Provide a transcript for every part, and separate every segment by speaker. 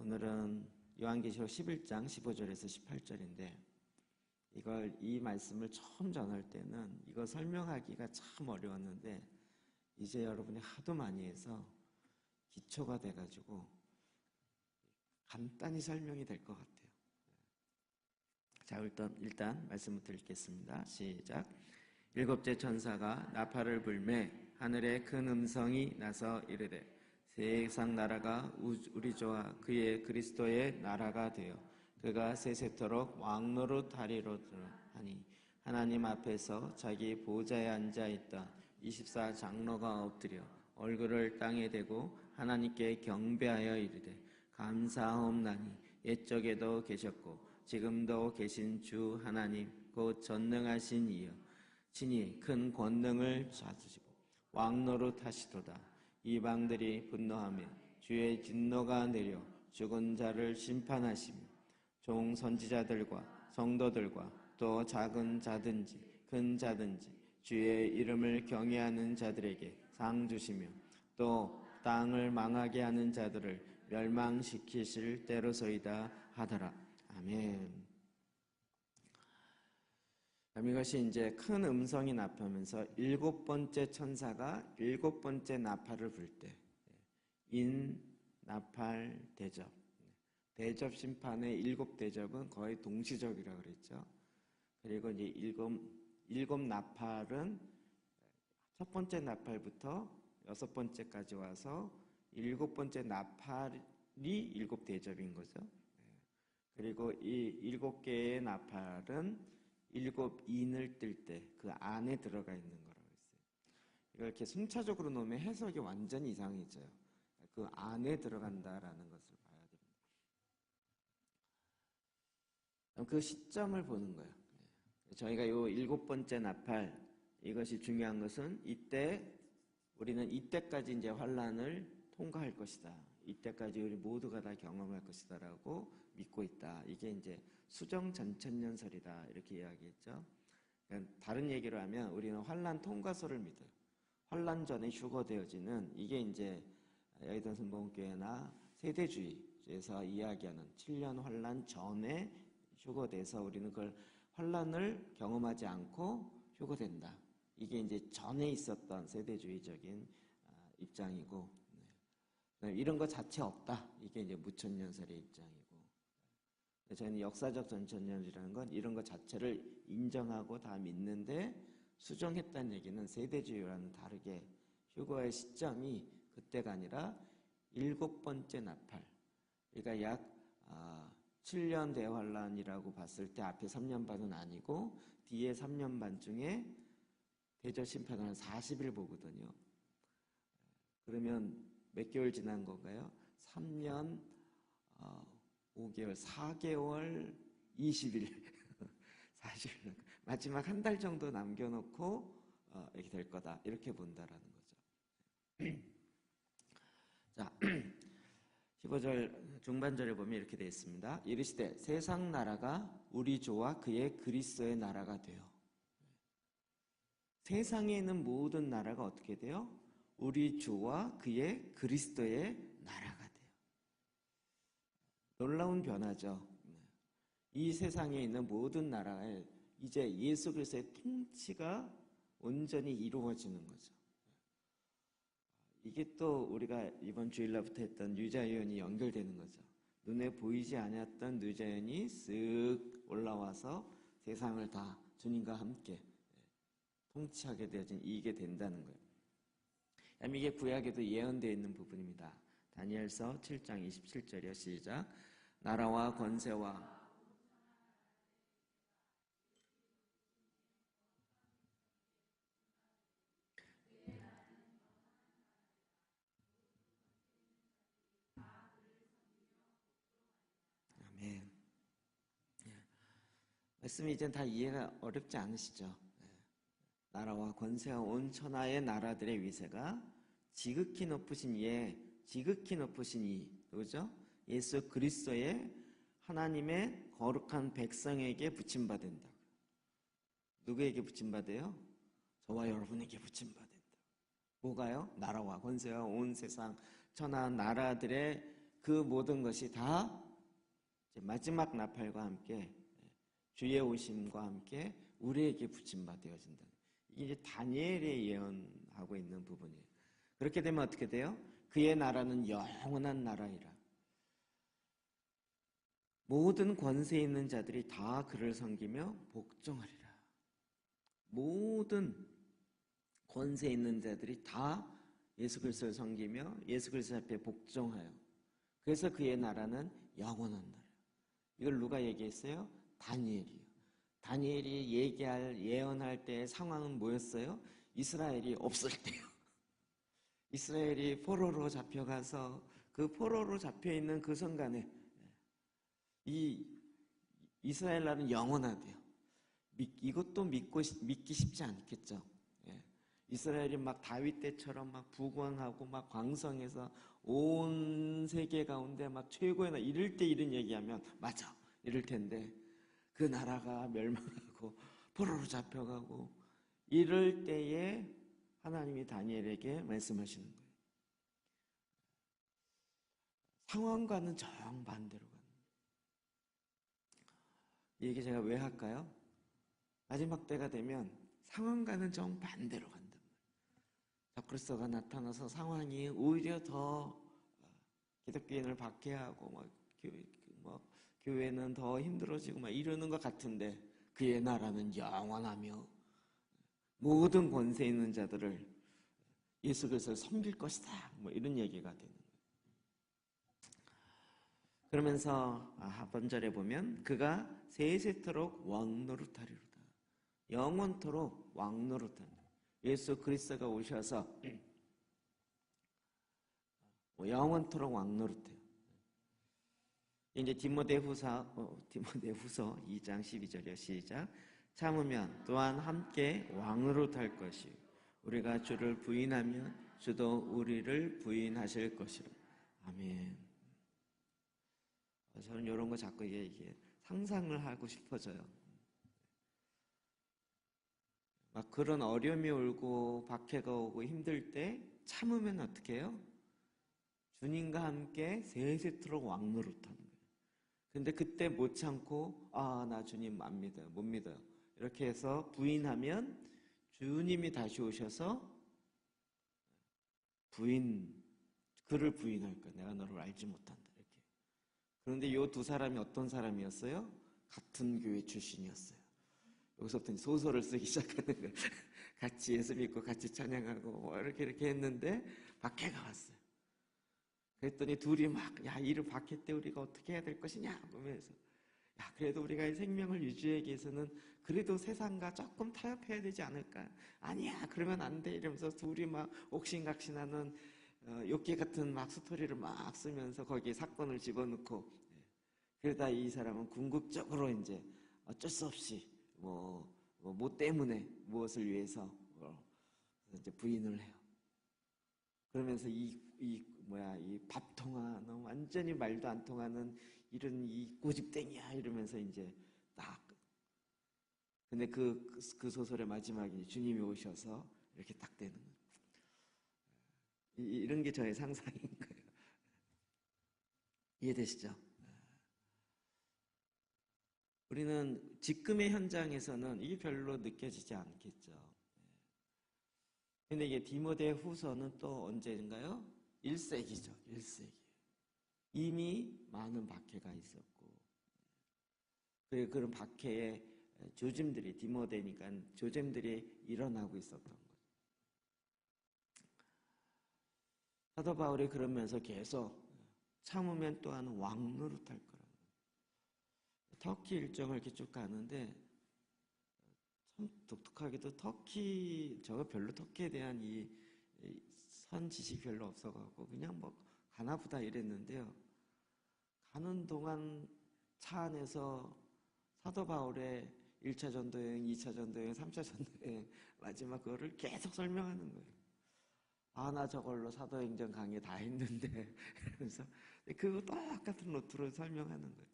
Speaker 1: 오늘은 요한계시록 11장 15절에서 18절인데 이 말씀을 처음 전할 때는 이거 설명하기가 참 어려웠는데 이제 여러분이 하도 많이 해서 기초가 돼가지고 간단히 설명이 될 것 같아요. 자, 일단 말씀부터 읽겠습니다. 시작. 일곱째 천사가 나팔을 불매 하늘에 큰 음성이 나서 이르되 세상 나라가 우리 주와 그의 그리스도의 나라가 되어 그가 세세토록 왕노릇하리로다 하니 하나님 앞에서 자기 보좌에 앉아있던 24 장로가 엎드려 얼굴을 땅에 대고 하나님께 경배하여 이르되 감사하옵나니 옛적에도 계셨고 지금도 계신 주 하나님 곧 전능하신 이여 친히 큰 권능을 가지시고 왕노릇하시도다. 이방들이 분노하며 주의 진노가 내려 죽은 자를 심판하시며 종 선지자들과 성도들과 또 작은 자든지 큰 자든지 주의 이름을 경외하는 자들에게 상 주시며 또 땅을 망하게 하는 자들을 멸망시키실 때로소이다 하더라. 아멘. 이것이 이제 큰 음성이 나타나면서 일곱 번째 천사가 일곱 번째 나팔을 불 때 나팔 대접. 대접 심판의 일곱 대접은 거의 동시적이라고 그랬죠. 그리고 이제 일곱 나팔은 첫 번째 나팔부터 여섯 번째까지 와서 일곱 번째 나팔이 일곱 대접인 거죠. 그리고 이 일곱 개의 나팔은 일곱 인을 뜰 때 그 안에 들어가 있는 거라고 했어요. 이걸 이렇게 순차적으로 놓으면 해석이 완전히 이상해져요. 그 안에 들어간다라는 것을 봐야 됩니다. 그 시점을 보는 거예요. 저희가 이 일곱 번째 나팔, 이것이 중요한 것은 우리는 이때까지 이제 환란을 통과할 것이다. 이때까지 우리 모두가 다 경험할 것이다라고 믿고 있다. 이게 이제 수정 전천년설이다 이렇게 이야기했죠. 그러니까 다른 얘기로 하면 우리는 환란 통과설을 믿어요. 환란 전에 휴거되어지는 이게 이제 여의도 순복음교회나 세대주의에서 이야기하는 7년 환란 전에 휴거돼서 우리는 그걸 환란을 경험하지 않고 휴거된다. 이게 이제 전에 있었던 세대주의적인 입장이고, 이런 것 자체 없다. 이게 이제 무천년설의 입장이고, 저희는 역사적 전천년이라는 건 이런 것 자체를 인정하고 다 믿는데 수정했다는 얘기는 세대주의와는 다르게 휴거의 시점이 그때가 아니라 일곱 번째 나팔, 그러니까 약 7년 대환란이라고 봤을 때 앞에 3년 반은 아니고 뒤에 3년 반 중에 대접 심판을 한 40일 보거든요. 그러면 몇 개월 지난 건가요? 3년 5개월, 4개월, 20일 40일 마지막 한 달 정도 남겨놓고 이렇게 될 거다 이렇게 본다라는 거죠. 자, 15절 중반절에 보면 이렇게 되어 있습니다. 이르시되 세상 나라가 우리 주와 그의 그리스도의 나라가 되어. 세상에 있는 모든 나라가 어떻게 돼요? 우리 주와 그의 그리스도의 나라가 돼요. 놀라운 변화죠. 이 세상에 있는 모든 나라에 이제 예수 그리스도의 통치가 온전히 이루어지는 거죠. 이게 또 우리가 이번 주일날부터 했던 유자연이 연결되는 거죠. 눈에 보이지 않았던 유자연이 쓱 올라와서 세상을 다 주님과 함께 통치하게 되어진 이게 된다는 거예요. 이게 구약에도 예언되어 있는 부분입니다. 다니엘서 7장 27절이요. 시작. 나라와 권세와 아멘. 말씀이 이젠 다 이해가 어렵지 않으시죠? 나라와 권세와 온 천하의 나라들의 위세가 지극히 높으신 이 누구죠? 예수 그리스도의 하나님의 거룩한 백성에게 붙임받은다. 누구에게 붙임받아요? 저와 여러분에게 붙임받은다. 뭐가요? 나라와 권세와 온 세상 천하 나라들의 그 모든 것이 다 마지막 나팔과 함께 주의 오심과 함께 우리에게 붙임받아진다. 이게 다니엘이 예언하고 있는 부분이에요. 그렇게 되면 어떻게 돼요? 그의 나라는 영원한 나라이라. 모든 권세 있는 자들이 다 그를 섬기며 복종하리라. 모든 권세 있는 자들이 다 예수 그리스도를 섬기며 예수 그리스도 앞에 복종하여. 그래서 그의 나라는 영원한 나라. 이걸 누가 얘기했어요? 다니엘이요. 다니엘이 예언할 때의 상황은 뭐였어요? 이스라엘이 없을 때요. 이스라엘이 포로로 잡혀가서 그 포로로 잡혀있는 그 순간에 이 이스라엘 나라는 영원하대요. 이것도 믿기 쉽지 않겠죠. 예. 이스라엘이 막 다윗 때처럼 막 부강하고 막 광성해서 온 세계 가운데 막 최고의 나라 이럴 때 이런 얘기하면 맞아 이럴 텐데 그 나라가 멸망하고 포로로 잡혀가고 이럴 때에 하나님이 다니엘에게 말씀하시는 거예요. 상황과는 정반대로 가는 거예요. 이 얘기 제가 왜 할까요? 마지막 때가 되면 상황과는 정반대로 간단 말이에요. 적그리스도가 나타나서 상황이 오히려 더 기독교인을 박해하고 막 교회는 더 힘들어지고 막 이러는 것 같은데 그의 나라는 영원하며 모든 권세 있는 자들을 예수 그리스도를 섬길 것이다. 뭐 이런 얘기가 되는 거예요. 그러면서 본절에 보면 그가 세세토록 왕노릇하리로다. 영원토록 왕노릇한다. 예수 그리스도가 오셔서 영원토록 왕노릇해요. 이제 디모데후서 2장 12절이요. 시작. 참으면 또한 함께 왕노릇할 것이요 우리가 주를 부인하면 주도 우리를 부인하실 것이라. 아멘. 저는 이런 거 자꾸 이게 상상을 하고 싶어져요. 막 그런 어려움이 오고 박해가 오고 힘들 때 참으면 어떻게 해요? 주님과 함께 세세토록 왕노릇하는 거예요. 근데 그때 못 참고 나 주님 안 믿어요. 못 믿어요. 이렇게 해서 부인하면 주님이 다시 오셔서 그를 부인할 거야. 내가 너를 알지 못한다. 이렇게. 그런데 이 두 사람이 어떤 사람이었어요? 같은 교회 출신이었어요. 여기서부터 소설을 쓰기 시작하는 거예요. 같이 예수 믿고 같이 찬양하고 이렇게 했는데 박해가 왔어요. 그랬더니 둘이 이 박해 때 우리가 어떻게 해야 될 것이냐 보면서 그래도 우리가 이 생명을 유지하기 위해서는 그래도 세상과 조금 타협해야 되지 않을까? 아니야 그러면 안 돼 이러면서 둘이 막 옥신각신하는 욥기 같은 막 스토리를 막 쓰면서 거기에 사건을 집어넣고 그러다 이 사람은 궁극적으로 이제 어쩔 수 없이 뭐 때문에 무엇을 위해서 이제 부인을 해요. 그러면서 이 밥통아 너 완전히 말도 안 통하는 이런 이 고집땡이야 이러면서 이제 딱 근데 그 소설의 마지막에 주님이 오셔서 이렇게 딱 되는 거예요. 이런 게 저의 상상인 거예요. 이해되시죠? 우리는 지금의 현장에서는 이게 별로 느껴지지 않겠죠. 근데 이게 디모데 후서는 또 언제인가요? 1세기죠. 1세기. 이미 많은 박해가 있었고 그런 박해에 조짐들이 디모데니까 조짐들이 일어나고 있었던 거죠. 사도 바울이 그러면서 계속 참으면 또한 왕노릇할 거라고. 터키 일정을 이렇게 쭉 가는데 참 독특하게도 저가 별로 터키에 대한 이 선 지식이 별로 없어가지고 그냥 가나 보다 이랬는데요. 가는 동안 차 안에서 사도 바울의 1차 전도여행, 2차 전도여행, 3차 전도여행 마지막 그거를 계속 설명하는 거예요. 나 저걸로 사도행전 강의 다 했는데 그래서 그거 똑같은 노트로 설명하는 거예요.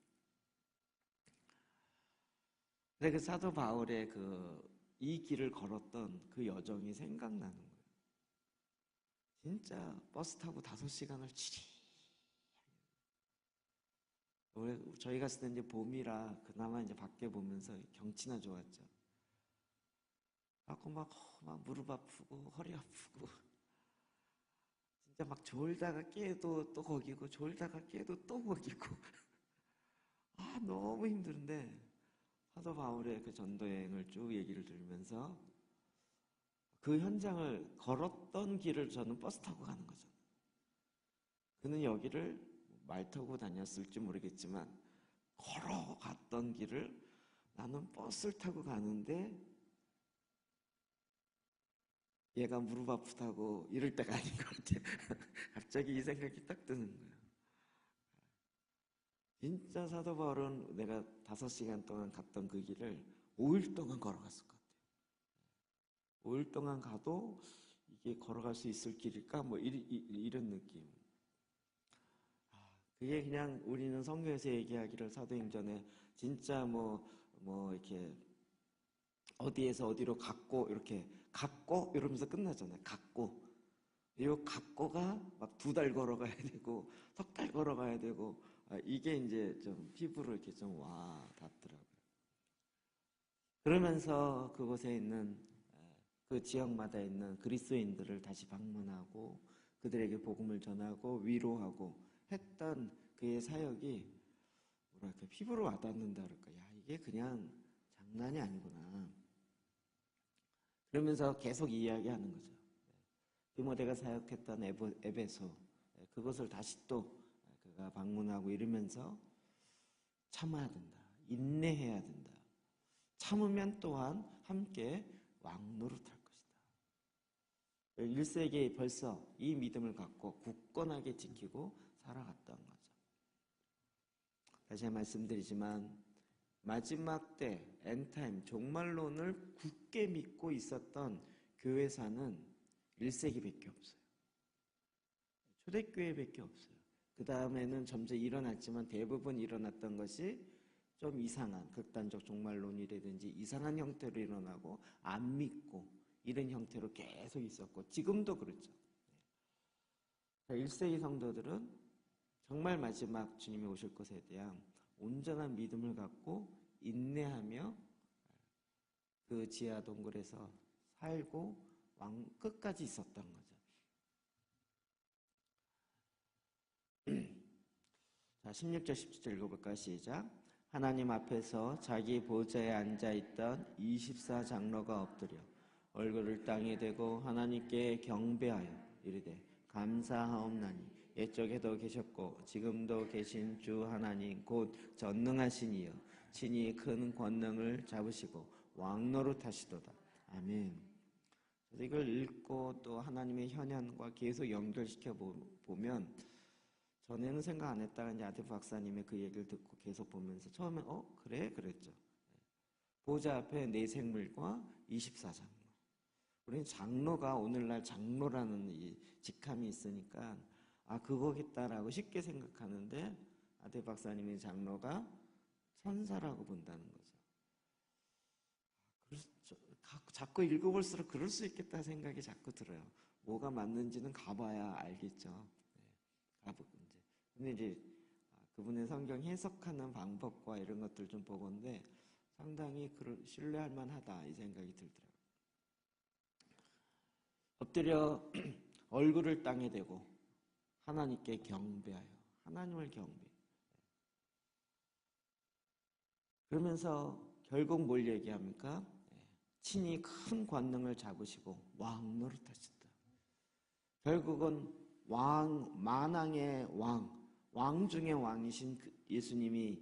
Speaker 1: 근데 그 사도 바울의 이 길을 걸었던 그 여정이 생각나는 거예요. 진짜 버스 타고 5시간을 지리 저희 갔을 때 이제 봄이라 그나마 이제 밖에 보면서 경치나 좋았죠. 막 무릎 아프고 허리 아프고 진짜 막 졸다가 깨도 또 거기고 졸다가 깨도 또 거기고 너무 힘든데 사도 바울의 그 전도 여행을 쭉 얘기를 들으면서 그 현장을 걸었던 길을 저는 버스 타고 가는 거죠. 그는 여기를 말 타고 다녔을지 모르겠지만 걸어갔던 길을 나는 버스를 타고 가는데 얘가 무릎 아프다고 이럴 때가 아닌 것 같아요. 갑자기 이 생각이 딱 드는 거예요. 진짜 사도 바울은 내가 5시간 동안 갔던 그 길을 5일 동안 걸어갔을 것 같아요. 5일 동안 가도 이게 걸어갈 수 있을 길일까? 뭐 이런 느낌. 그게 그냥 우리는 성경에서 얘기하기를 사도행전에 진짜 이렇게 어디에서 어디로 갔고 이렇게 갔고 이러면서 끝나잖아요. 갔고. 이 갔고가 막 2달 걸어가야 되고 석 달 걸어가야 되고 이게 이제 좀 피부로 이렇게 좀 와 닿더라고요. 그러면서 그곳에 있는 그 지역마다 있는 그리스도인들을 다시 방문하고 그들에게 복음을 전하고 위로하고 했던 그의 사역이 뭐랄까 피부로 와닿는다 그럴까. 야, 이게 그냥 장난이 아니구나. 그러면서 계속 이야기하는 거죠. 디모데가 사역했던 에베소 그것을 다시 또 그가 방문하고 이러면서 참아야 된다. 인내해야 된다. 참으면 또한 함께 왕노릇할 것이다. 1세기에 벌써 이 믿음을 갖고 굳건하게 지키고 살아갔던 거죠. 다시 말씀드리지만 마지막 때 엔타임 종말론을 굳게 믿고 있었던 교회사는 1세기밖에 없어요. 초대교회밖에 없어요. 그 다음에는 점점 일어났지만 대부분 일어났던 것이 좀 이상한 극단적 종말론이라든지 이상한 형태로 일어나고 안 믿고 이런 형태로 계속 있었고 지금도 그렇죠. 1세기 성도들은 정말 마지막 주님이 오실 것에 대한 온전한 믿음을 갖고 인내하며 그 지하 동굴에서 살고 끝까지 있었던 거죠. 자, 16절 17절 읽어볼까요? 시작. 하나님 앞에서 자기 보좌에 앉아있던 24장로가 엎드려 얼굴을 땅에 대고 하나님께 경배하여 이르되 감사하옵나니 옛적에도 계셨고 지금도 계신 주 하나님 곧 전능하신 이여 친히 큰 권능을 잡으시고 왕노릇하시도다. 아멘. 이걸 읽고 또 하나님의 현현과 계속 연결시켜 보면 전에는 생각 안 했다가 이제 아들 박사님의 그 얘기를 듣고 계속 보면서 처음에 그래? 그랬죠. 보좌 앞에 네 생물과 24장로. 우리는 장로가 오늘날 장로라는 이 직함이 있으니까 그거겠다라고 쉽게 생각하는데 아들 박사님의 장로가 천사라고 본다는 거죠. 자꾸 읽어볼수록 그럴 수 있겠다 생각이 자꾸 들어요. 뭐가 맞는지는 가봐야 알겠죠. 근데 이제 그분의 성경 해석하는 방법과 이런 것들 좀 보건데 상당히 신뢰할 만하다 이 생각이 들더라고요. 엎드려 얼굴을 땅에 대고 하나님께 경배하여 하나님을 경배. 그러면서 결국 뭘 얘기합니까? 친히 큰 권능을 잡으시고 왕노릇하셨다. 결국은 만왕의 왕 중의 왕이신 예수님이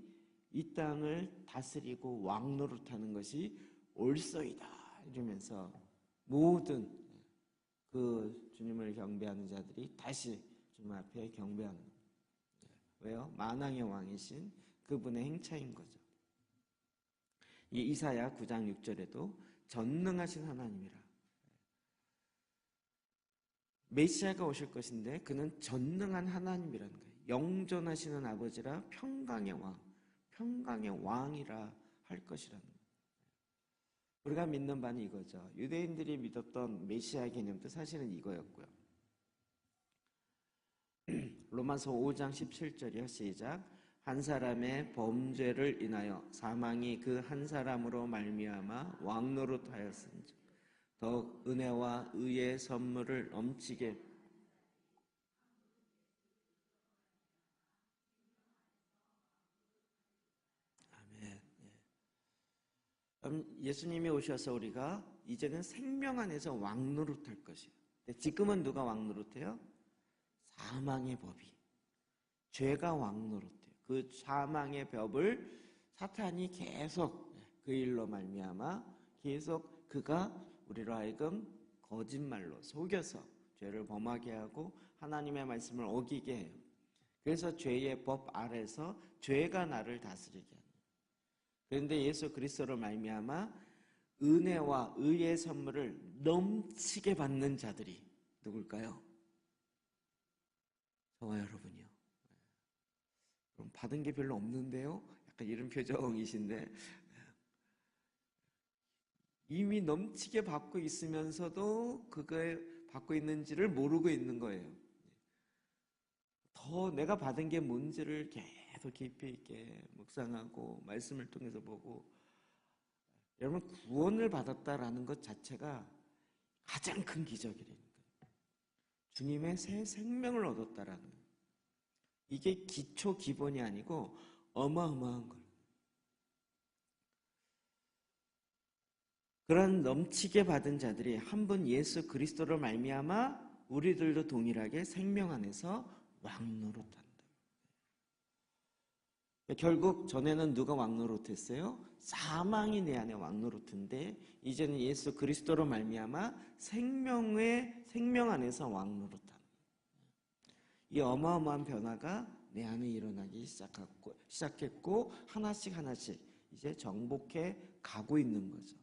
Speaker 1: 이 땅을 다스리고 왕노릇하는 것이 옳소이다 이러면서 모든 그 주님을 경배하는 자들이 다시 주님 앞에 경배하는 거예요. 왜요? 만왕의 왕이신 그분의 행차인 거죠. 이 이사야 9장 6절에도 전능하신 하나님이라. 메시아가 오실 것인데 그는 전능한 하나님이라는 거예요. 영존하시는 아버지라 평강의 왕이라 할 것이라는 거예요. 우리가 믿는 바는 이거죠. 유대인들이 믿었던 메시아 개념도 사실은 이거였고요. 로마서 5장 17절이요. 시작. 한 사람의 범죄를 인하여 사망이 그 한 사람으로 말미암아 왕노릇하였은즉 더욱 은혜와 의의 선물을 넘치게. 아멘. 그럼 예수님이 오셔서 우리가 이제는 생명 안에서 왕노릇할 것이에요. 근데 지금은 누가 왕노릇해요? 사망의 법이, 죄가 왕노릇해요. 그 사망의 법을 사탄이 계속 그 일로 말미암아 계속 그가 우리로 하여금 거짓말로 속여서 죄를 범하게 하고 하나님의 말씀을 어기게 해요. 그래서 죄의 법 아래서 죄가 나를 다스리게 합니다. 그런데 예수 그리스도로 말미암아 은혜와 의의 선물을 넘치게 받는 자들이 누굴까요? 저와 여러분이요. 그럼 받은 게 별로 없는데요? 약간 이런 표정이신데, 이미 넘치게 받고 있으면서도 그걸 받고 있는지를 모르고 있는 거예요. 더 내가 받은 게 뭔지를 계속 깊이 있게 묵상하고 말씀을 통해서 보고, 여러분 구원을 받았다라는 것 자체가 가장 큰 기적이라는 거예요. 주님의 새 생명을 얻었다라는 거예요. 이게 기초 기본이 아니고 어마어마한 거예요. 그런 넘치게 받은 자들이 한 번 예수 그리스도로 말미암아 우리들도 동일하게 생명 안에서 왕노릇한다. 결국 전에는 누가 왕노릇했어요? 사망이 내 안에 왕노릇인데 이제는 예수 그리스도로 말미암아 생명 안에서 왕노릇한다. 이 어마어마한 변화가 내 안에 일어나기 시작했고 하나씩 이제 정복해 가고 있는 거죠.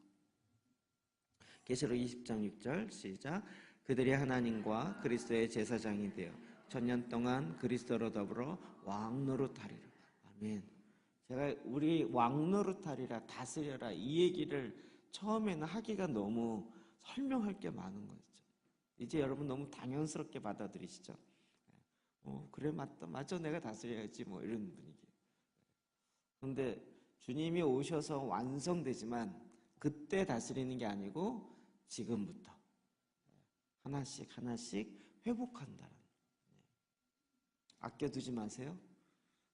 Speaker 1: 계시록 20장 6절 시작. 그들이 하나님과 그리스도의 제사장이 되어 천년 동안 그리스도로 더불어 왕노릇하리라. 아멘. 제가 우리 왕노릇하리라 다스려라 이 얘기를 처음에는 하기가 너무 설명할 게 많은 거죠. 이제 여러분 너무 당연스럽게 받아들이시죠. 그래 맞아 내가 다스려야지 뭐 이런 분위기. 그런데 주님이 오셔서 완성되지만 그때 다스리는 게 아니고 지금부터 하나씩 회복한다는. 아껴두지 마세요.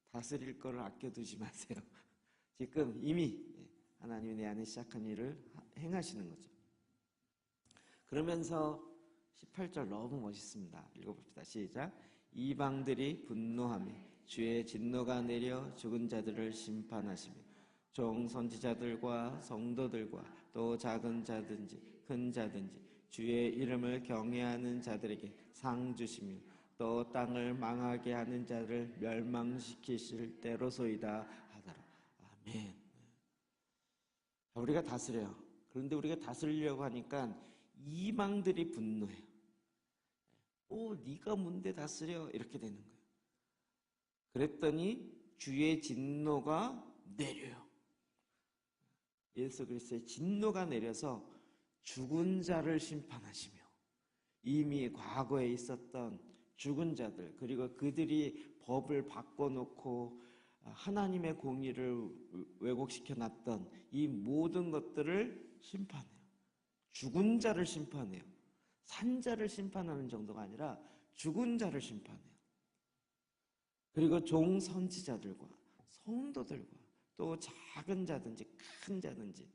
Speaker 1: 다스릴 거를 아껴두지 마세요. 지금 이미 하나님이 내 안에 시작한 일을 행하시는 거죠. 그러면서 18절 너무 멋있습니다. 읽어봅시다. 시작. 이방들이 분노하며 주의 진노가 내려 죽은 자들을 심판하시며 종 선지자들과 성도들과 또 작은 자든지 큰 자든지 주의 이름을 경외하는 자들에게 상 주시며 또 땅을 망하게 하는 자를 멸망시키실 때로소이다 하더라. 아멘. 우리가 다스려요. 그런데 우리가 다스리려고 하니까 이방들이 분노해요. 네가 뭔데 다스려? 이렇게 되는 거예요. 그랬더니 주의 진노가 내려요. 예수 그리스도의 진노가 내려서 죽은 자를 심판하시며 이미 과거에 있었던 죽은 자들 그리고 그들이 법을 바꿔놓고 하나님의 공의를 왜곡시켜 놨던 이 모든 것들을 심판해요. 죽은 자를 심판해요. 산 자를 심판하는 정도가 아니라 죽은 자를 심판해요. 그리고 종 선지자들과 성도들과 또 작은 자든지 큰 자든지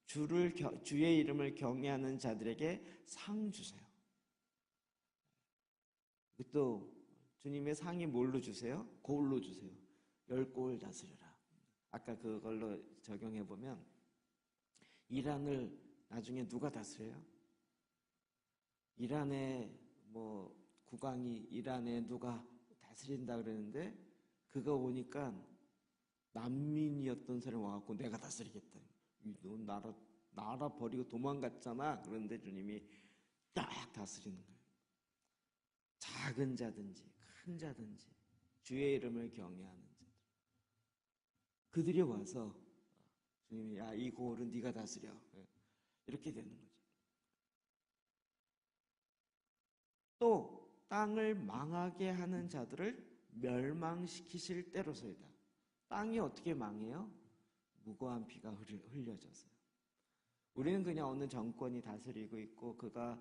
Speaker 1: 주의 이름을 경외하는 자들에게 상 주세요. 또 주님의 상이 뭘로 주세요? 고울로 주세요. 10고울 다스려라. 아까 그걸로 적용해보면 이란을 나중에 누가 다스려요? 이란의 국왕이 이란에 누가 다스린다 그러는데 그가 오니까 난민이었던 사람이 와갖고 내가 다스리겠다. 너 나라 버리고 도망갔잖아. 그런데 주님이 딱 다스리는 거예요. 작은 자든지 큰 자든지 주의 이름을 경외하는 자들 그들이 와서 주님이 이 고을은 네가 다스려. 이렇게 되는 거죠. 또 땅을 망하게 하는 자들을 멸망시키실 때로소이다. 땅이 어떻게 망해요? 무고한 피가 흘려져서요. 우리는 그냥 어느 정권이 다스리고 있고 그가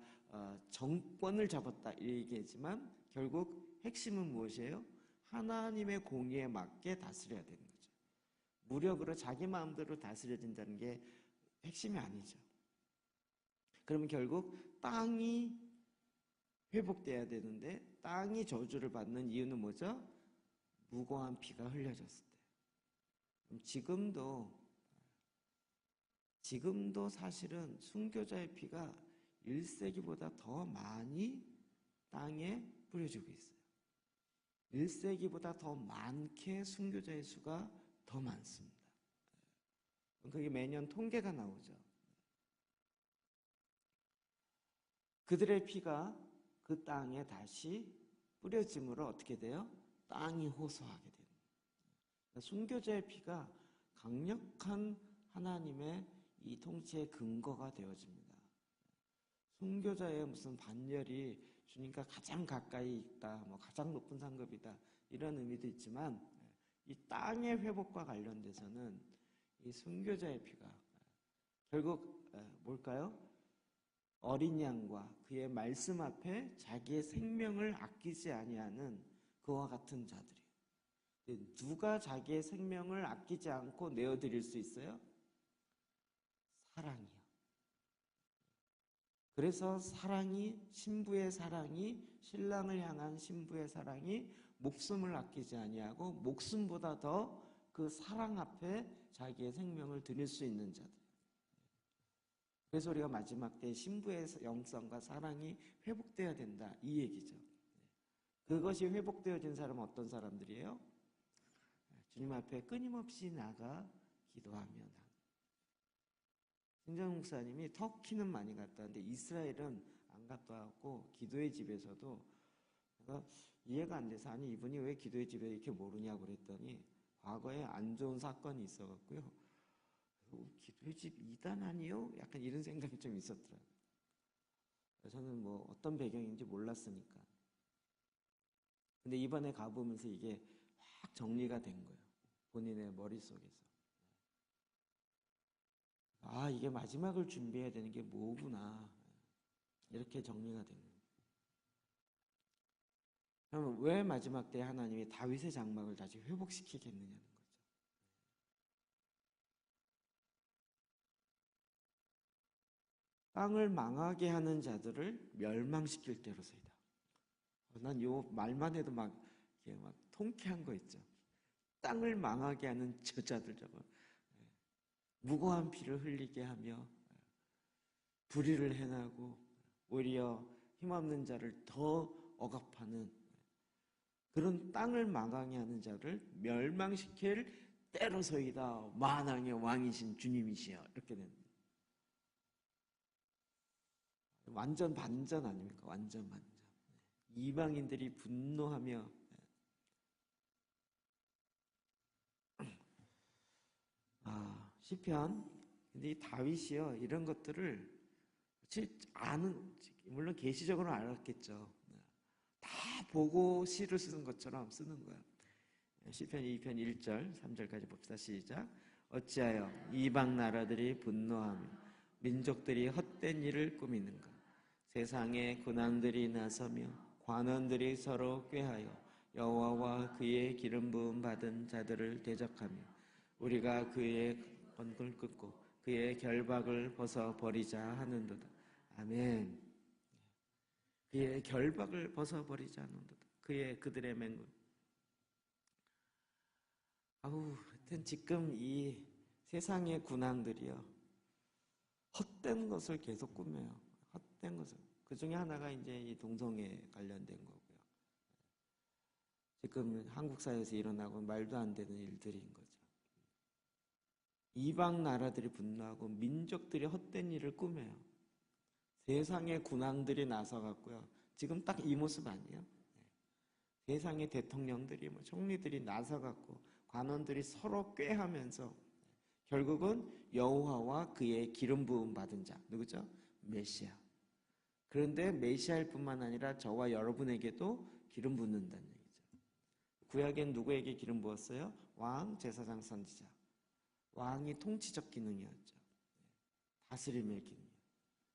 Speaker 1: 정권을 잡았다 이 얘기지만 결국 핵심은 무엇이에요? 하나님의 공의에 맞게 다스려야 되는 거죠. 무력으로 자기 마음대로 다스려진다는 게 핵심이 아니죠. 그러면 결국 땅이 회복돼야 되는데 땅이 저주를 받는 이유는 뭐죠? 무고한 피가 흘려졌을 때. 지금도 사실은 순교자의 피가 1세기보다 더 많이 땅에 뿌려지고 있어요. 1세기보다 더 많게 순교자의 수가 더 많습니다. 그게 매년 통계가 나오죠. 그들의 피가 그 땅에 다시 뿌려짐으로 어떻게 돼요? 땅이 호소하게 됩니다. 순교자의 피가 강력한 하나님의 이 통치의 근거가 되어집니다. 순교자의 무슨 반열이 주님과 가장 가까이 있다, 가장 높은 상급이다 이런 의미도 있지만 이 땅의 회복과 관련돼서는 이 순교자의 피가 결국 뭘까요? 어린 양과 그의 말씀 앞에 자기의 생명을 아끼지 아니하는 그와 같은 자들이에요. 누가 자기의 생명을 아끼지 않고 내어드릴 수 있어요? 사랑이요. 그래서 신부의 사랑이 신랑을 향한 신부의 사랑이 목숨을 아끼지 아니하고 목숨보다 더 그 사랑 앞에 자기의 생명을 드릴 수 있는 자들. 그래서 우리가 마지막 때 신부의 영성과 사랑이 회복되어야 된다 이 얘기죠. 그것이 회복되어진 사람은 어떤 사람들이에요? 주님 앞에 끊임없이 나가 기도하며 신정 목사님이 터키는 많이 갔다 왔는데 이스라엘은 안 갔다 왔고 기도의 집에서도 제가 이해가 안 돼서 아니 이분이 왜 기도의 집에 이렇게 모르냐고 그랬더니 과거에 안 좋은 사건이 있어갖고요. 기도의 집 이단 아니요? 약간 이런 생각이 좀 있었더라고요. 저는 어떤 배경인지 몰랐으니까. 근데 이번에 가보면서 이게 확 정리가 된 거예요. 본인의 머릿속에서. 아, 이게 마지막을 준비해야 되는 게 뭐구나. 이렇게 정리가 된 거예요. 그러면 왜 마지막 때 하나님이 다윗의 장막을 다시 회복시키겠느냐는 거죠. 땅을 망하게 하는 자들을 멸망시킬 때로서이다. 난 요 말만 해도 막 통쾌한 거 있죠. 땅을 망하게 하는 저자들 저거. 무고한 피를 흘리게 하며 불의를 행하고 오히려 힘없는 자를 더 억압하는 그런 땅을 망하게 하는 자를 멸망시킬 때로서이다. 만왕의 왕이신 주님이시여. 이렇게 됩니다. 완전 반전 아닙니까? 완전 반전. 이방인들이 분노하며 시편. 근데 이 다윗이요 이런 것들을 물론 계시적으로 알았겠죠. 다 보고 시를 쓰는 것처럼 쓰는 거야. 시편 2편 1절 3절까지 봅시다. 시작. 어찌하여 이방 나라들이 분노하며 민족들이 헛된 일을 꾸미는가. 세상에 군왕들이 나서며 관원들이 서로 꾀하여 여호와와 그의 기름 부음 받은 자들을 대적하며 우리가 그의 건을 끊고 그의 결박을 벗어버리자 하는도다. 아멘. 그의 결박을 벗어버리자 하는도다. 그들의 맹물. 하여튼 지금 이 세상의 군왕들이요 헛된 것을 계속 꾸며요. 헛된 것을. 그 중에 하나가 이제 이 동성애 관련된 거고요. 지금 한국 사회에서 일어나고 말도 안 되는 일들인 거죠. 이방 나라들이 분노하고 민족들이 헛된 일을 꾸며요. 세상의 군왕들이 나서갖고요. 지금 딱 이 모습 아니에요? 세상의 대통령들이 총리들이 나서갖고 관원들이 서로 꾀하면서 결국은 여호와와 그의 기름 부음 받은 자 누구죠? 메시아. 그런데 메시아일 뿐만 아니라 저와 여러분에게도 기름 붓는다는 얘기죠. 구약엔 누구에게 기름 부었어요? 왕, 제사장, 선지자. 왕이 통치적 기능이었죠. 다스림의 기능.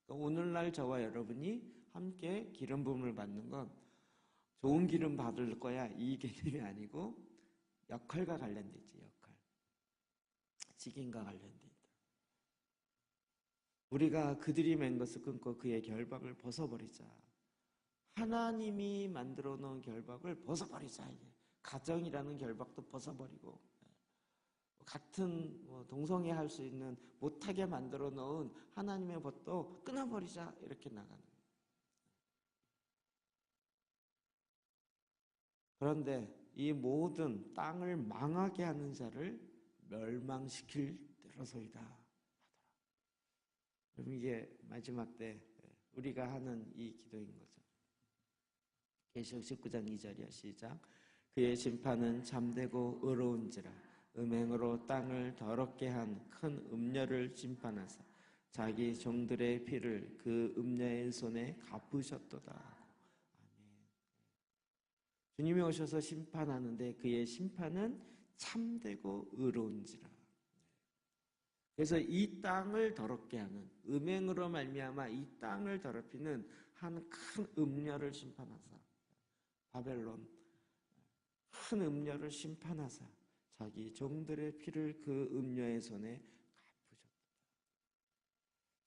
Speaker 1: 그러니까 오늘날 저와 여러분이 함께 기름 부음을 받는 건 좋은 기름 받을 거야 이 개념이 아니고 역할과 관련돼 있지. 역할. 직임과 관련돼 있다. 우리가 그들이 맨 것을 끊고 그의 결박을 벗어버리자. 하나님이 만들어 놓은 결박을 벗어버리자. 이게. 가정이라는 결박도 벗어버리고 같은 동성애 할 수 있는 못하게 만들어 놓은 하나님의 법도 끊어버리자 이렇게 나가는 거예요. 그런데 이 모든 땅을 망하게 하는 자를 멸망시킬 때로소이다 하더라. 여러분 이게 마지막 때 우리가 하는 이 기도인 거죠. 계시록 19장 2절이야. 시작. 그의 심판은 참되고 의로운지라 음행으로 땅을 더럽게 한 큰 음녀를 심판하사 자기 종들의 피를 그 음녀의 손에 갚으셨도다. 아멘. 주님이 오셔서 심판하는데 그의 심판은 참되고 의로운지라. 그래서 이 땅을 더럽게 하는 음행으로 말미암아 이 땅을 더럽히는 한 큰 음녀를 심판하사 바벨론 큰 음녀를 심판하사 자기 종들의 피를 그 음녀의 손에 갚으셨다.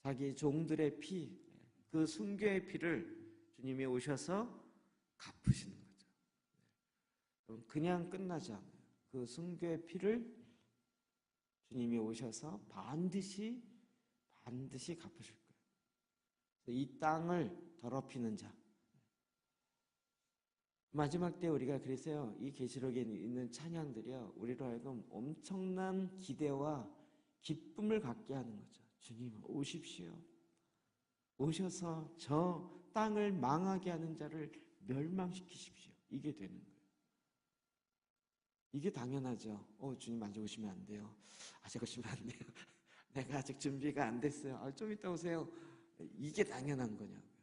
Speaker 1: 자기 종들의 피, 그 순교의 피를 주님이 오셔서 갚으시는 거죠. 그냥 끝나지 않아요. 그 순교의 피를 주님이 오셔서 반드시 갚으실 거예요. 이 땅을 더럽히는 자. 마지막 때 우리가 그래서요, 이 계시록에 있는 찬양들이요, 우리로 하여금 엄청난 기대와 기쁨을 갖게 하는 거죠. 주님 오십시오. 오셔서 저 땅을 망하게 하는 자를 멸망시키십시오. 이게 되는 거예요. 이게 당연하죠. 주님 아직 오시면 안 돼요. 아직 오시면 안 돼요. 내가 아직 준비가 안 됐어요. 좀 이따 오세요. 이게 당연한 거냐고요.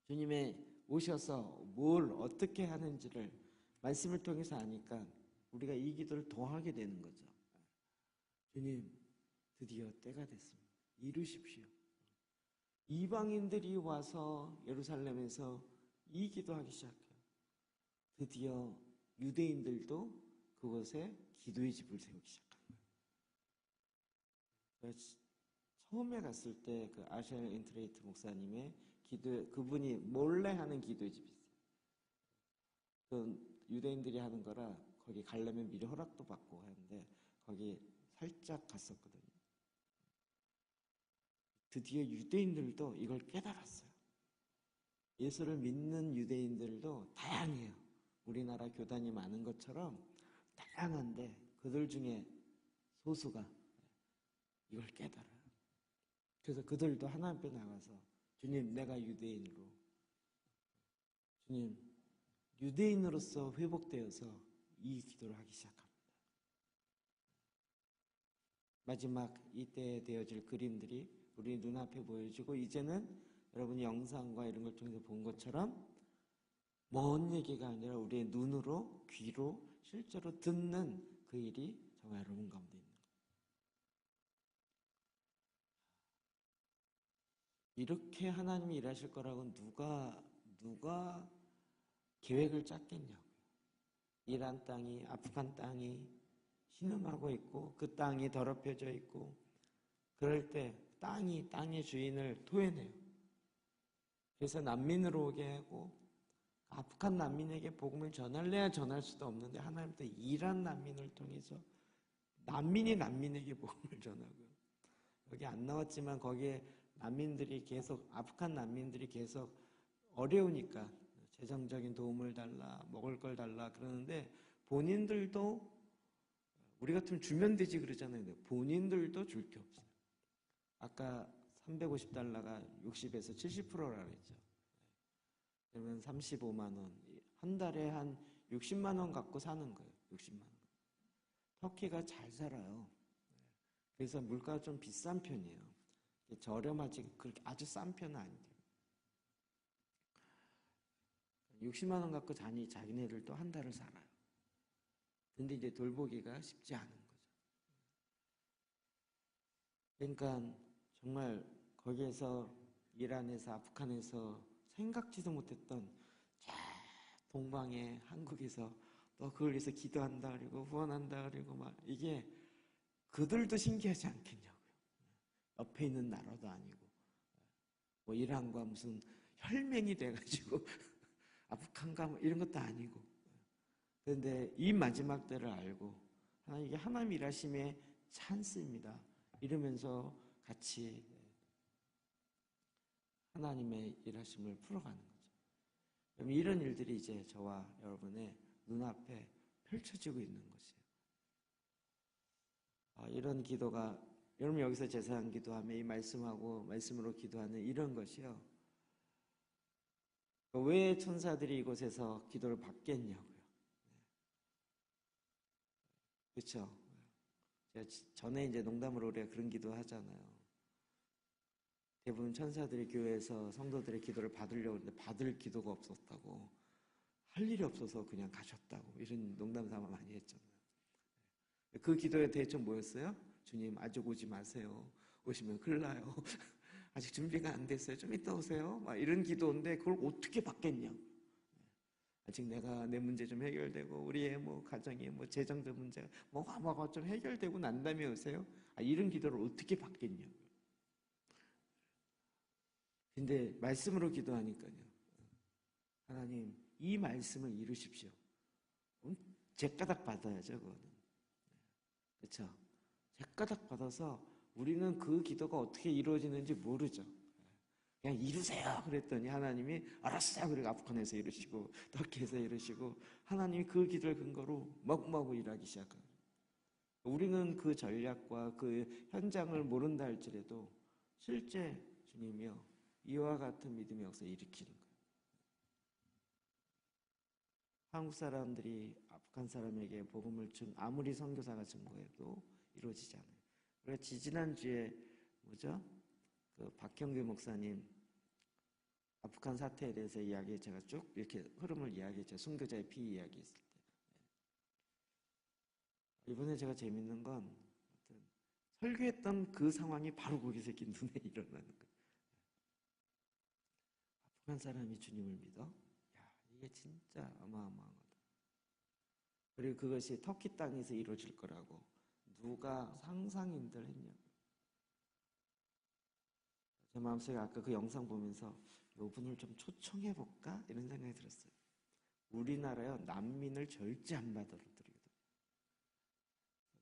Speaker 1: 주님의 오셔서 뭘 어떻게 하는지를 말씀을 통해서 아니까 우리가 이 기도를 더 하게 되는 거죠. 주님, 드디어 때가 됐습니다. 이루십시오. 이방인들이 와서 예루살렘에서 이 기도하기 시작해요. 드디어 유대인들도 그곳에 기도의 집을 세우기 시작한 거예요. 처음에 갔을 때 그 아셜 인트레이트 목사님의 그분이 몰래 하는 기도의 집이 있어요. 그 유대인들이 하는 거라 거기 가려면 미리 허락도 받고 하는데 거기 살짝 갔었거든요. 드디어 유대인들도 이걸 깨달았어요. 예수를 믿는 유대인들도 다양해요. 우리나라 교단이 많은 것처럼 다양한데 그들 중에 소수가 이걸 깨달아요. 그래서 그들도 하나님 앞에 나가서 주님, 내가 유대인으로, 주님, 유대인으로서 회복되어서 이 기도를 하기 시작합니다. 마지막 이때에 되어질 그림들이 우리 눈앞에 보여지고 이제는 여러분이 영상과 이런 걸 통해서 본 것처럼 먼 얘기가 아니라 우리의 눈으로, 귀로 실제로 듣는 그 일이 정말 여러분 가운데 있는 거예요. 이렇게 하나님이 일하실 거라고 누가 계획을 짰겠냐고요. 이란 땅이, 아프간 땅이 신음하고 있고 그 땅이 더럽혀져 있고 그럴 때 땅의 주인을 토해내요. 그래서 난민으로 오게 하고 아프간 난민에게 복음을 전할래야 전할 수도 없는데 하나님도 이란 난민을 통해서 난민이 난민에게 복음을 전하고요. 여기 안 나왔지만 거기에 난민들이 계속 아프간 난민들이 계속 어려우니까 재정적인 도움을 달라 먹을 걸 달라 그러는데 본인들도 우리 같으면 주면 되지 그러잖아요. 근데 본인들도 줄 게 없어요. 아까 350달러가 60에서 70%라고 했죠. 그러면 35만 원. 한 달에 한 60만 원 갖고 사는 거예요. 60만 원. 터키가 잘 살아요. 그래서 물가가 좀 비싼 편이에요. 저렴하지 그렇게 아주 싼 편은 아니에요. 60만 원 갖고 자기네들도 한 달을 살아요. 근데 이제 돌보기가 쉽지 않은 거죠. 그러니까 정말 거기에서 이란에서 아프간에서 생각지도 못했던 동방에 한국에서 또 그걸 위해서 기도한다 그리고 후원한다 그리고 막 이게 그들도 신기하지 않겠냐고요. 옆에 있는 나라도 아니고 뭐 이란과 무슨 혈맹이 돼가지고 아프간가 뭐 이런 것도 아니고. 그런데 이 마지막 때를 알고 이게 하나님 일하심의 찬스입니다. 이러면서 같이 하나님의 일하심을 풀어가는 거죠. 그럼 이런 일들이 이제 저와 여러분의 눈앞에 펼쳐지고 있는 것이에요. 이런 기도가 여러분 여기서 제사장 기도하며 이 말씀하고 말씀으로 기도하는 이런 것이요. 왜 천사들이 이곳에서 기도를 받겠냐고요. 그렇죠? 제가 전에 이제 농담으로 우리가 그런 기도 하잖아요. 대부분 천사들이 교회에서 성도들의 기도를 받으려고 했는데 받을 기도가 없었다고, 할 일이 없어서 그냥 가셨다고, 이런 농담 삼아 많이 했잖아요. 그 기도의 대처는 뭐였어요? 주님 아직 오지 마세요. 오시면 큰일 나요. 아직 준비가 안 됐어요. 좀 이따 오세요. 막 이런 기도인데 그걸 어떻게 받겠냐고. 아직 내가 내 문제 좀 해결되고 우리의 뭐 가정의 뭐 재정적 문제가 뭐가 좀 해결되고 난 다음에 오세요. 이런 기도를 어떻게 받겠냐고. 근데 말씀으로 기도하니까요. 하나님 이 말씀을 이루십시오. 제가닥 받아야죠, 그거는. 그렇죠? 제가닥 받아서 우리는 그 기도가 어떻게 이루어지는지 모르죠. 그냥 이루세요 그랬더니 하나님이 알았어요 그리고 아프간에서 이루시고 터키에서 이루시고 하나님이 그 기도를 근거로 마구마구 일하기 시작합니다. 우리는 그 전략과 그 현장을 모른다 할지라도 실제 주님이요 이와 같은 믿음의 역사를 일으키는 거예요. 한국 사람들이 아프간 사람에게 복음을 아무리 선교사가 증거해도 이루어지지 않아요. 그래서 지지난주에 그 박형규 목사님 아프간 사태에 대해서 제가 쭉 이렇게 흐름을 이야기했죠. 순교자의 피 이야기했을 때. 이번에 제가 재밌는 건 설교했던 그 상황이 바로 거기서 이렇게 눈에 일어나는 거예요. 아프간 사람이 주님을 믿어? 야, 이게 진짜 어마어마하다. 그리고 그것이 터키 땅에서 이루어질 거라고 누가 상상인들 했냐고. 제 마음속에 아까 그 영상 보면서 이분을 좀 초청해볼까? 이런 생각이 들었어요. 우리나라요 난민을 절제 안 받아들이거든요.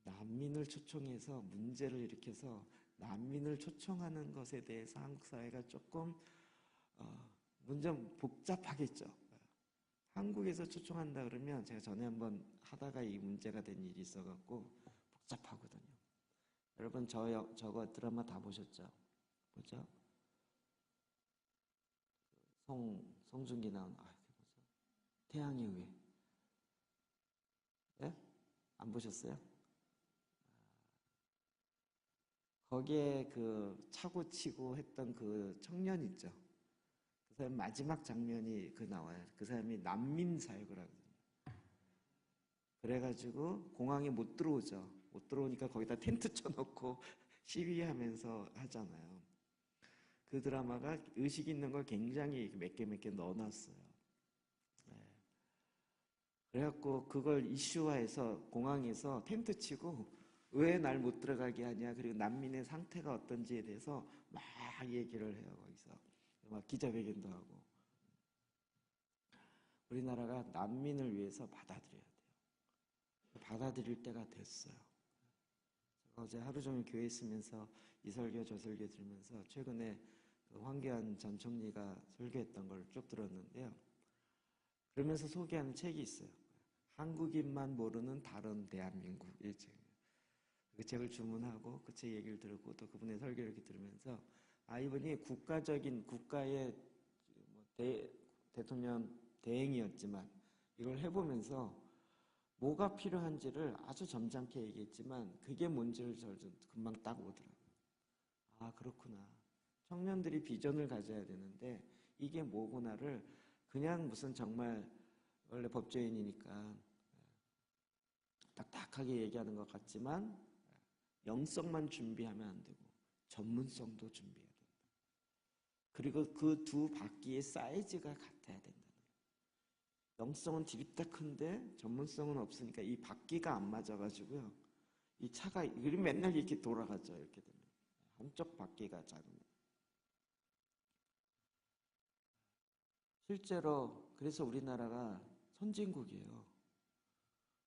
Speaker 1: 난민을 초청해서 문제를 일으켜서 난민을 초청하는 것에 대해서 한국 사회가 조금 문제 복잡하겠죠. 한국에서 초청한다 그러면 제가 전에 한번 하다가 이 문제가 된 일이 있어갖고 복잡하거든요. 여러분 저거 드라마 다 보셨죠? 뭐죠? 송중기 나온 태양의 후예. 네? 안 보셨어요? 거기에 그 차고 치고 했던 그 청년 있죠. 그 사람 마지막 장면이 나와요. 그 사람이 난민 사역을 하거든요. 그래가지고 공항에 못 들어오죠. 못 들어오니까 거기다 텐트 쳐놓고 시위하면서 하잖아요. 그 드라마가 의식 있는 걸 굉장히 몇 개 넣어놨어요. 네. 그래갖고 그걸 이슈화해서 공항에서 텐트 치고 왜 날 못 들어가게 하냐 그리고 난민의 상태가 어떤지에 대해서 막 얘기를 해요. 거기서 막 기자회견도 하고. 우리나라가 난민을 위해서 받아들여야 돼요. 받아들일 때가 됐어요. 제가 어제 하루 종일 교회에 있으면서 이 설교 저 설교 들으면서 최근에 황교안 전 총리가 설교했던 걸 쭉 들었는데요. 그러면서 소개하는 책이 있어요. 한국인만 모르는 다른 대한민국. 이 책. 그 책을 주문하고 그 책 얘기를 들었고 또 그분의 설교를 이렇게 들으면서 이분이 국가의 대통령 대행이었지만 이걸 해보면서 뭐가 필요한지를 아주 점잖게 얘기했지만 그게 뭔지를 금방 딱 오더라고요. 그렇구나. 청년들이 비전을 가져야 되는데 이게 뭐구나를 그냥 무슨 정말 원래 법조인이니까 딱딱하게 얘기하는 것 같지만 영성만 준비하면 안 되고 전문성도 준비해야 된다. 그리고 그 두 바퀴의 사이즈가 같아야 된다. 영성은 디립다 큰데 전문성은 없으니까 이 바퀴가 안 맞아가지고요. 이 차가 맨날 이렇게 돌아가죠. 이렇게 되면 한쪽 바퀴가 작으면. 실제로 그래서 우리나라가 선진국이에요.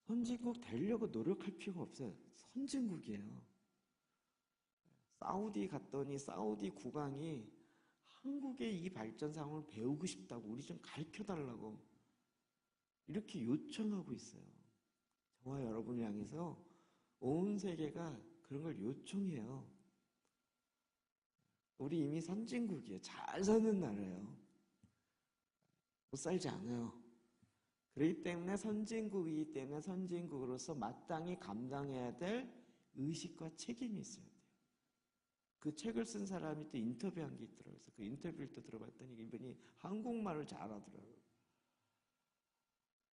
Speaker 1: 선진국 되려고 노력할 필요가 없어요. 선진국이에요. 사우디 갔더니 사우디 국왕이 한국의 이 발전 상황을 배우고 싶다고 우리 좀 가르쳐달라고 이렇게 요청하고 있어요. 저와 여러분을 향해서 온 세계가 그런 걸 요청해요. 우리 이미 선진국이에요. 잘 사는 나라예요. 못 살지 않아요. 그렇기 때문에 선진국이기 때문에 선진국으로서 마땅히 감당해야 될 의식과 책임이 있어야 돼요. 그 책을 쓴 사람이 또 인터뷰한 게 있더라고요. 그래서 그 인터뷰를 또 들어봤더니 이분이 한국말을 잘하더라고요.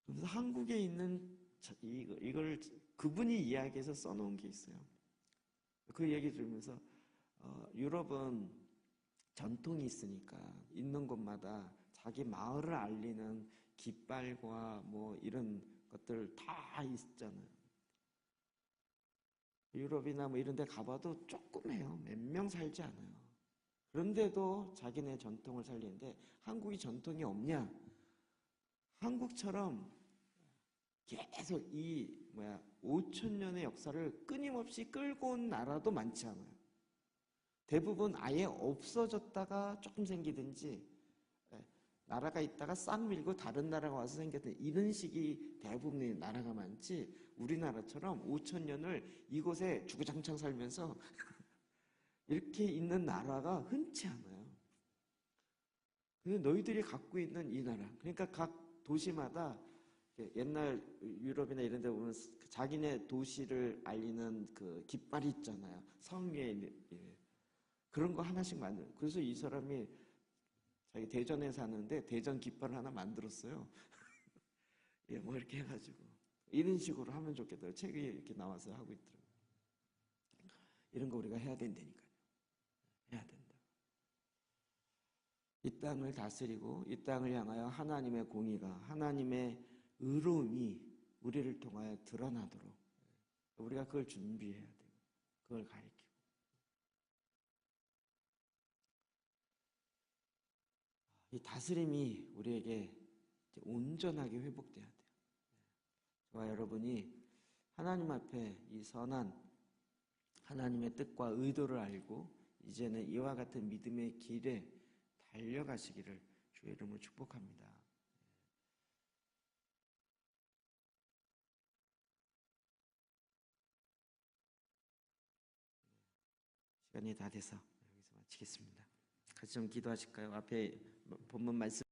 Speaker 1: 그래서 한국에 있는 이걸 그분이 이야기해서 써놓은 게 있어요. 그 얘기 들으면서 유럽은 전통이 있으니까 있는 곳마다 자기 마을을 알리는 깃발과 뭐 이런 것들 다 있잖아요. 유럽이나 뭐 이런 데 가봐도 조그매요. 몇 명 살지 않아요. 그런데도 자기네 전통을 살리는데 한국이 전통이 없냐? 한국처럼 계속 5천 년의 역사를 끊임없이 끌고 온 나라도 많지 않아요. 대부분 아예 없어졌다가 조금 생기든지 나라가 있다가 싹 밀고 다른 나라가 와서 생겼던 이런 식이 대부분의 나라가 많지 우리나라처럼 5천 년을 이곳에 주구장창 살면서 이렇게 있는 나라가 흔치 않아요. 근데 너희들이 갖고 있는 이 나라 그러니까 각 도시마다 옛날 유럽이나 이런 데 보면 자기네 도시를 알리는 그 깃발이 있잖아요. 성 위에 그런 거 하나씩 만들어. 그래서 이 사람이 자기 대전에 사는데 대전 깃발을 하나 만들었어요. 예, 뭐 이렇게 해가지고 이런 식으로 하면 좋겠다. 책이 이렇게 나와서 하고 있더라고요. 이런 거 우리가 해야 된다니까요. 해야 된다. 이 땅을 다스리고 이 땅을 향하여 하나님의 공의가 하나님의 의로움이 우리를 통하여 드러나도록 우리가 그걸 준비해야 돼요. 그걸 가리키고. 이 다스림이 우리에게 온전하게 회복돼야 돼요. 저와 여러분이 하나님 앞에 이 선한 하나님의 뜻과 의도를 알고 이제는 이와 같은 믿음의 길에 달려가시기를 주의 이름으로 축복합니다. 시간이 다 돼서 여기서 마치겠습니다. 같이 좀 기도하실까요? 앞에 본문 말씀